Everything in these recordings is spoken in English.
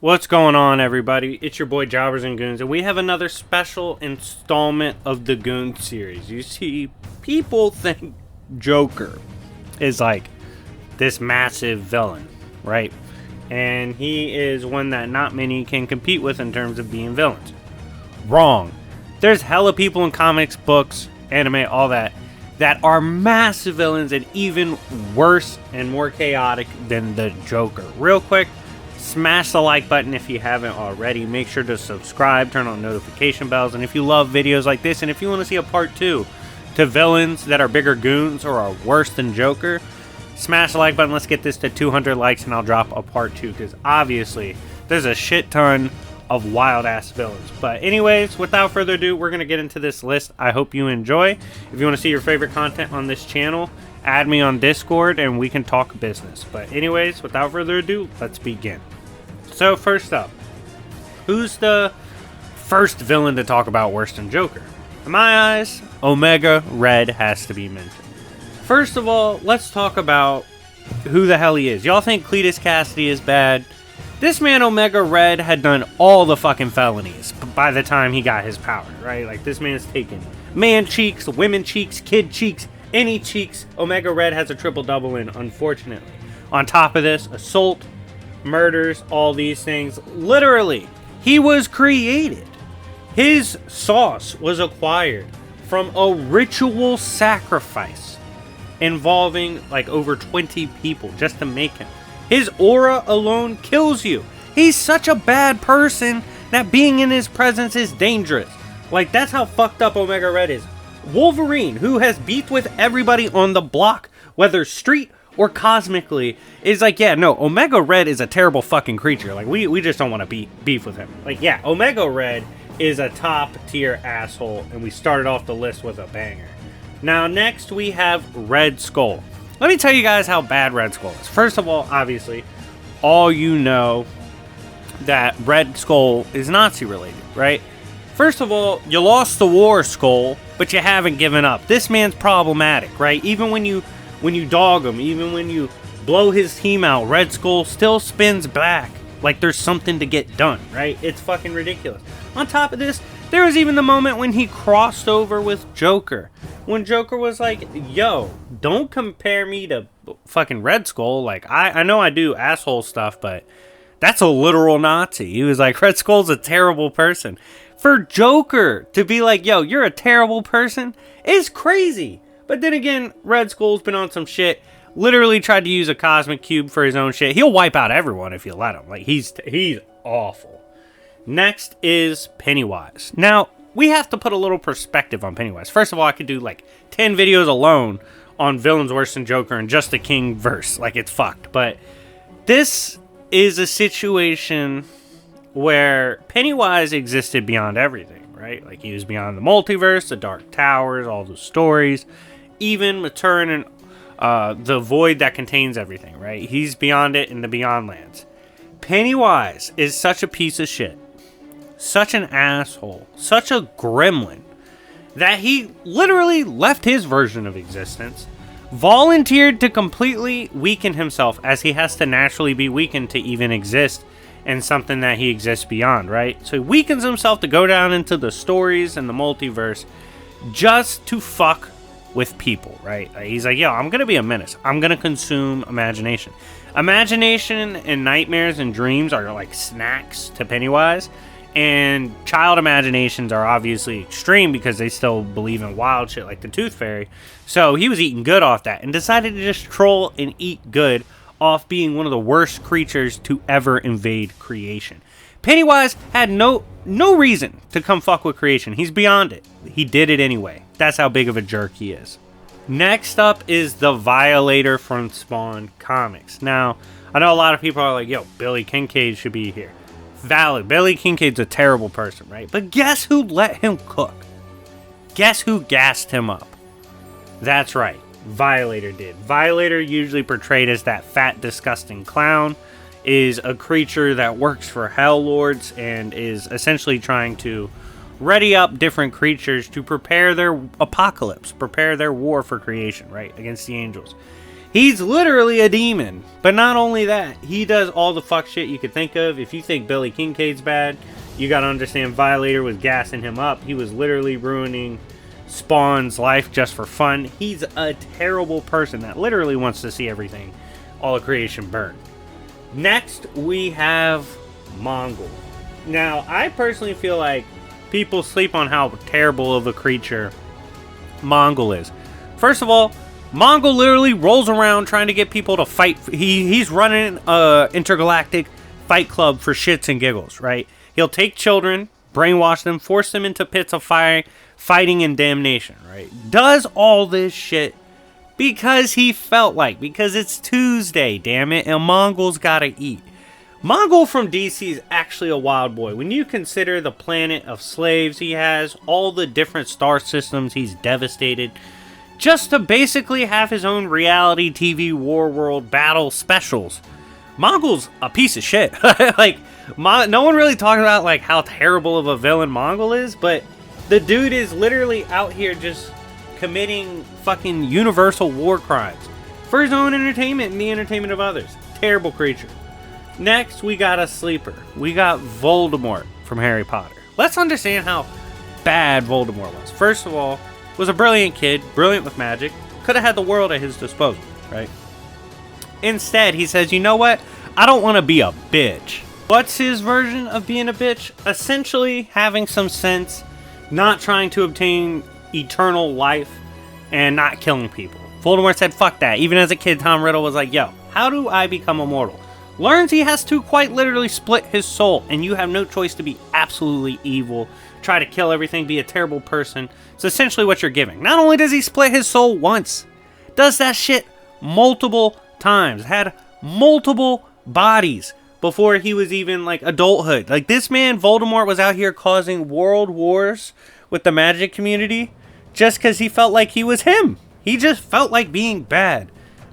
What's going on, everybody? It's your boy Jobbers and Goons, and we have another special installment of the Goon series. You see, people think Joker is like this massive villain, right? And he is one that not many can compete with in terms of being villains. Wrong. There's hella people in comics, books, anime, all that are massive villains and even worse and more chaotic than the Joker. Real quick, smash the like button if you haven't already. Make sure to subscribe, turn on notification bells, and if you love videos like this, and if you want to see a part 2 to villains that are bigger goons or are worse than Joker, smash the like button. Let's get this to 200 likes and I'll drop a part 2, because obviously there's a shit ton of wild ass villains. But anyways, without further ado, we're going to get into this list. I hope you enjoy. If you want to see your favorite content on this channel, add me on Discord and we can talk business. But anyways, without further ado, let's begin. So first up, who's the first villain to talk about worse than Joker? In my eyes, Omega Red has to be mentioned. First of all, let's talk about who the hell he is. Y'all think Cletus Cassidy is bad? This man, Omega Red, had done all the fucking felonies by the time he got his power, right? Like, this man's taken man cheeks, women cheeks, kid cheeks, any cheeks. Omega Red has a triple-double in, unfortunately. On top of this, assault, murders, all these things. Literally, he was created. His sauce was acquired from a ritual sacrifice involving like over 20 people just to make him. His aura alone kills you. He's such a bad person that being in his presence is dangerous. Like, that's how fucked up Omega Red is. Wolverine, who has beefed with everybody on the block, whether street or cosmically, is like, yeah, no, Omega Red is a terrible fucking creature. Like, we just don't want to beef with him. Like, yeah, Omega Red is a top tier asshole, and we started off the list with a banger. Now, next we have Red Skull. Let me tell you guys how bad Red Skull is. First of all, obviously, all you know that Red Skull is Nazi related, right? First of all, you lost the war, Skull, but you haven't given up. This man's problematic, right? Even when you dog him, even when you blow his team out, Red Skull still spins back like there's something to get done, right? It's fucking ridiculous. On top of this, there was even the moment when he crossed over with Joker. When Joker was like, yo, don't compare me to fucking Red Skull. Like, I know I do asshole stuff, but that's a literal Nazi. He was like, Red Skull's a terrible person. For Joker to be like, yo, you're a terrible person is crazy. But then again, Red Skull's been on some shit. Literally tried to use a cosmic cube for his own shit. He'll wipe out everyone if you let him. Like, he's awful. Next is Pennywise. Now, we have to put a little perspective on Pennywise. First of all, I could do like 10 videos alone on villains worse than Joker and just the King verse. Like, it's fucked. But this is a situation where Pennywise existed beyond everything, right? Like, he was beyond the multiverse, the Dark Towers, all the stories, even Matern and the void that contains everything, right? He's beyond it in the Beyond Lands. Pennywise is such a piece of shit, such an asshole, such a gremlin, that he literally left his version of existence, volunteered to completely weaken himself, as he has to naturally be weakened to even exist in something that he exists beyond, right? So he weakens himself to go down into the stories and the multiverse just to fuck with people, right? He's like, yo, I'm gonna be a menace. I'm gonna consume imagination. Imagination and nightmares and dreams are like snacks to Pennywise, and child imaginations are obviously extreme because they still believe in wild shit like the Tooth Fairy. So he was eating good off that and decided to just troll and eat good off being one of the worst creatures to ever invade creation. Pennywise had no reason to come fuck with creation. He's beyond it. He did it anyway. That's how big of a jerk he is. Next up is the Violator from Spawn Comics. Now, I know a lot of people are like, yo, Billy Kincaid should be here. Valid. Billy Kincaid's a terrible person, right? But guess who let him cook? Guess who gassed him up? That's right. Violator did. Violator, usually portrayed as that fat, disgusting clown, is a creature that works for Hell Lords and is essentially trying to ready up different creatures to prepare their apocalypse, prepare their war for creation, right, against the angels. He's literally a demon. But not only that, he does all the fuck shit you could think of. If you think Billy Kincaid's bad, you gotta understand Violator was gassing him up. He was literally ruining Spawn's life just for fun. He's a terrible person that literally wants to see everything, all of creation, burn. Next, we have Mongol. Now, I personally feel like people sleep on how terrible of a creature Mongol is. First of all, Mongol literally rolls around trying to get people to fight. He's running an intergalactic fight club for shits and giggles, right? He'll take children, brainwash them, force them into pits of fire, fighting and damnation, right? Does all this shit because he felt like, because it's Tuesday, damn it, and Mongol's gotta eat. Mongol from DC is actually a wild boy. When you consider the planet of slaves he has, all the different star systems he's devastated, just to basically have his own reality TV war world battle specials, Mongol's a piece of shit. Like, no one really talks about like how terrible of a villain Mongol is, but the dude is literally out here just committing fucking universal war crimes for his own entertainment and the entertainment of others. Terrible creature. Next, we got a sleeper. We got Voldemort from Harry Potter. Let's understand how bad Voldemort was. First of all, was a brilliant kid, brilliant with magic, could have had the world at his disposal, right? Instead, he says, you know what? I don't want to be a bitch. What's his version of being a bitch? Essentially, having some sense, not trying to obtain eternal life, and not killing people. Voldemort said, fuck that. Even as a kid, Tom Riddle was like, yo, how do I become immortal? Learns he has to quite literally split his soul, and you have no choice to be absolutely evil, try to kill everything, be a terrible person. It's essentially what you're giving. Not only does he split his soul once, does that shit multiple times, had multiple bodies before he was even like adulthood. Like, this man, Voldemort, was out here causing world wars with the magic community just because he felt like he was him. He just felt like being bad.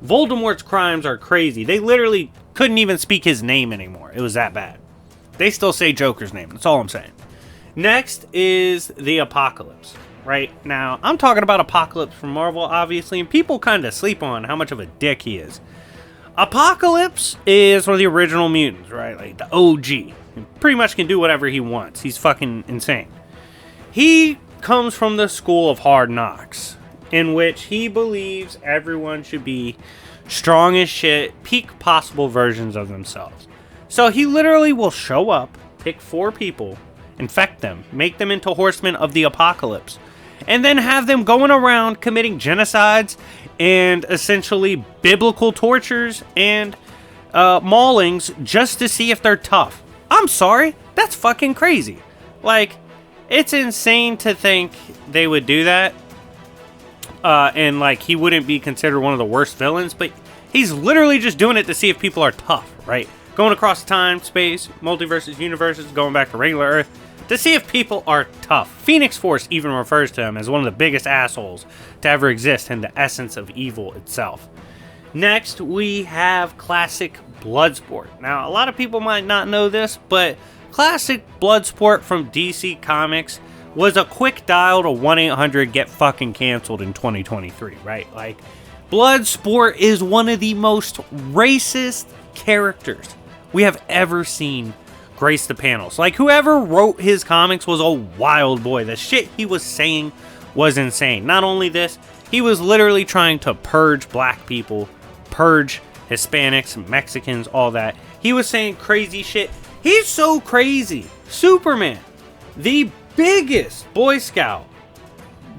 Voldemort's crimes are crazy. They literally couldn't even speak his name anymore. It was that bad. They still say Joker's name. That's all I'm saying. Next is the Apocalypse. Right now, I'm talking about Apocalypse from Marvel, obviously, and people kind of sleep on how much of a dick he is. Apocalypse is one of the original mutants, right? Like the OG. He pretty much can do whatever he wants. He's fucking insane. He comes from the school of Hard Knocks, in which he believes everyone should be strong as shit, peak possible versions of themselves. So he literally will show up, pick 4 people, infect them, make them into horsemen of the apocalypse, and then have them going around committing genocides and essentially biblical tortures and maulings just to see if they're tough. I'm sorry, that's fucking crazy. Like, it's insane to think they would do that. And like, he wouldn't be considered one of the worst villains, but he's literally just doing it to see if people are tough, right? Going across time, space, multiverses, universes, going back to regular Earth, to see if people are tough. Phoenix Force even refers to him as one of the biggest assholes to ever exist and the essence of evil itself. Next, we have classic Bloodsport. Now, a lot of people might not know this, but classic Bloodsport from DC Comics was a quick dial to 1-800-GET-FUCKING-CANCELED in 2023, right? Like, Bloodsport is one of the most racist characters we have ever seen grace the panels. Like, whoever wrote his comics was a wild boy. The shit he was saying was insane. Not only this, he was literally trying to purge black people, purge Hispanics, Mexicans, all that. He was saying crazy shit. He's so crazy. Superman, the biggest Boy Scout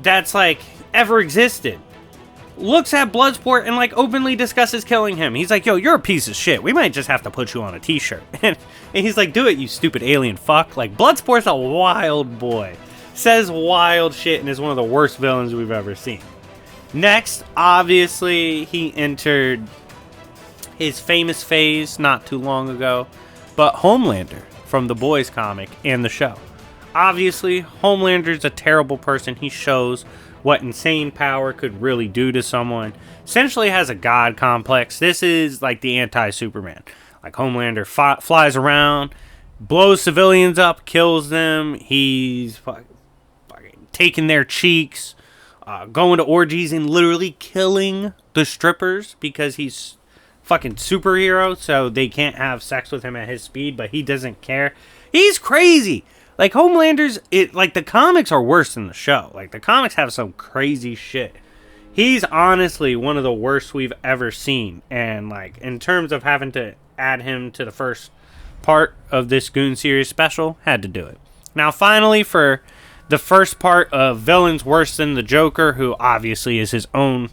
that's like ever existed, looks at Bloodsport and like openly discusses killing him. He's like, yo, you're a piece of shit. We might just have to put you on a t-shirt. And he's like, do it, you stupid alien fuck. Like, Bloodsport's a wild boy. Says wild shit and is one of the worst villains we've ever seen. Next, obviously, he entered his famous phase not too long ago, but Homelander from the Boys comic and the show. Obviously, Homelander's a terrible person. He shows what insane power could really do to someone. Essentially has a god complex. This is like the anti-Superman. Like, Homelander flies around, blows civilians up, kills them. He's fucking taking their cheeks, going to orgies and literally killing the strippers because he's fucking superhero, so they can't have sex with him at his speed, but he doesn't care. He's crazy. Like, Homelander's, like, the comics are worse than the show. Like, the comics have some crazy shit. He's honestly one of the worst we've ever seen. And, like, in terms of having to add him to the first part of this Goon series special, had to do it. Now, finally, for the first part of villains worse than the Joker, who obviously is his own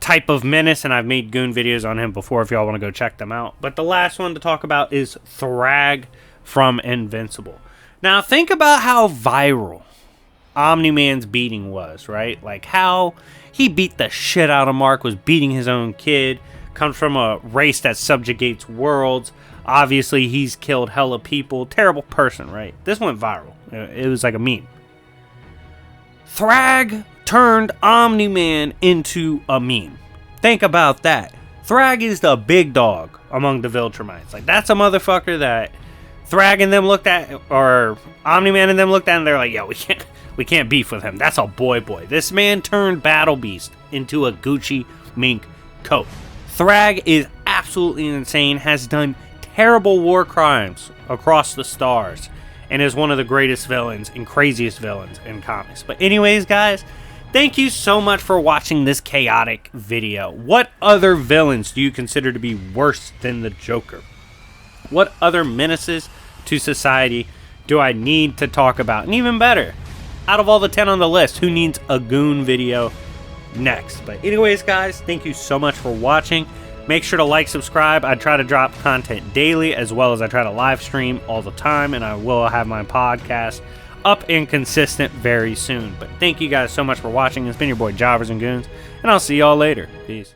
type of menace, and I've made Goon videos on him before if y'all want to go check them out. But the last one to talk about is Thrag from Invincible. Now, think about how viral Omni-Man's beating was, right? Like, how he beat the shit out of Mark, was beating his own kid, comes from a race that subjugates worlds. Obviously, he's killed hella people. Terrible person, right? This went viral. It was like a meme. Thrag turned Omni-Man into a meme. Think about that. Thrag is the big dog among the Viltrumites. Like, that's a motherfucker that Thrag and them looked at, or Omni-Man and them looked at, and they're like, yo, we can't beef with him. That's a boy. This man turned Battle Beast into a Gucci mink coat. Thrag is absolutely insane, has done terrible war crimes across the stars, and is one of the greatest villains and craziest villains in comics. But anyways, guys, thank you so much for watching this chaotic video. What other villains do you consider to be worse than the Joker? What other menaces to society do I need to talk about? And even better, out of all the 10 on the list, who needs a Goon video next? But anyways, guys, thank you so much for watching. Make sure to like, subscribe. I try to drop content daily, as well as I try to live stream all the time, and I will have my podcast up and consistent very soon. But thank you guys so much for watching. It's been your boy Jobbers and Goons, and I'll see y'all later. Peace.